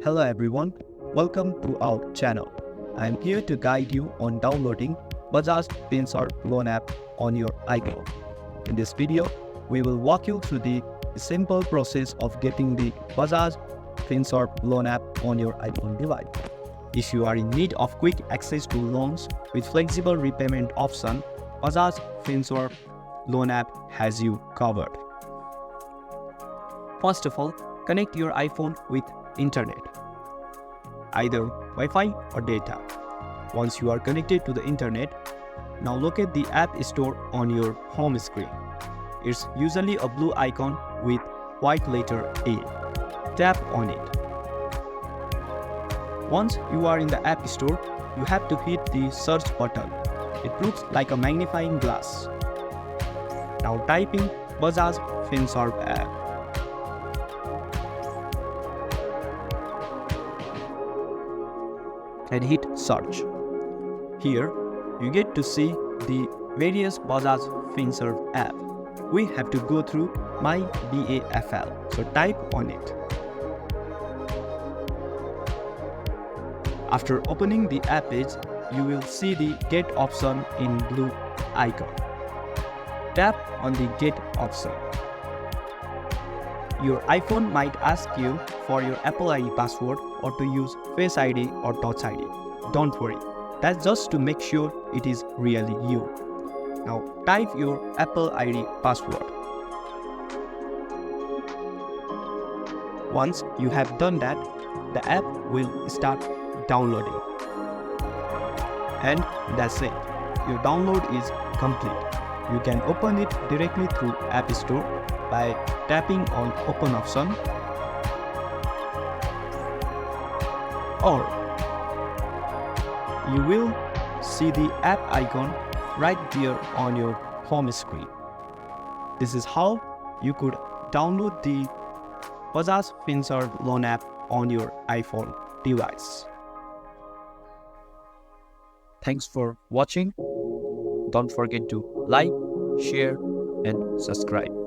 Hello everyone, welcome to our channel. I am here to guide you on downloading Bajaj Finserv loan app on your iPhone. In this video, we will walk you through the simple process of getting the Bajaj Finserv loan app on your iPhone device. If you are in need of quick access to loans with flexible repayment option, Bajaj Finserv loan app has you covered. First of all, connect your iPhone with internet, either Wi-Fi or data. Once you are connected to the internet, now locate the App Store on your home screen. It's usually a blue icon with white letter A. Tap on it. Once you are in the App Store, you have to hit the search button. It looks like a magnifying glass. Now type in Bajaj Finserv app. And hit search. Here, you get to see the various Bajaj Finserv app. We have to go through My BAFL, so type on it. After opening the app page, you will see the Get option in blue icon. Tap on the Get option. Your iPhone might ask you for your Apple ID password or to use Face ID or Touch ID. Don't worry, that's just to make sure it is really you. Now type your Apple ID password. Once you have done that, the app will start downloading. And that's it. Your download is complete. You can open it directly through App Store by tapping on Open option, or you will see the app icon right there on your home screen. This is how you could download the Bajaj Finserv loan app on your iPhone device. Thanks for watching. Don't forget to like, share, and subscribe.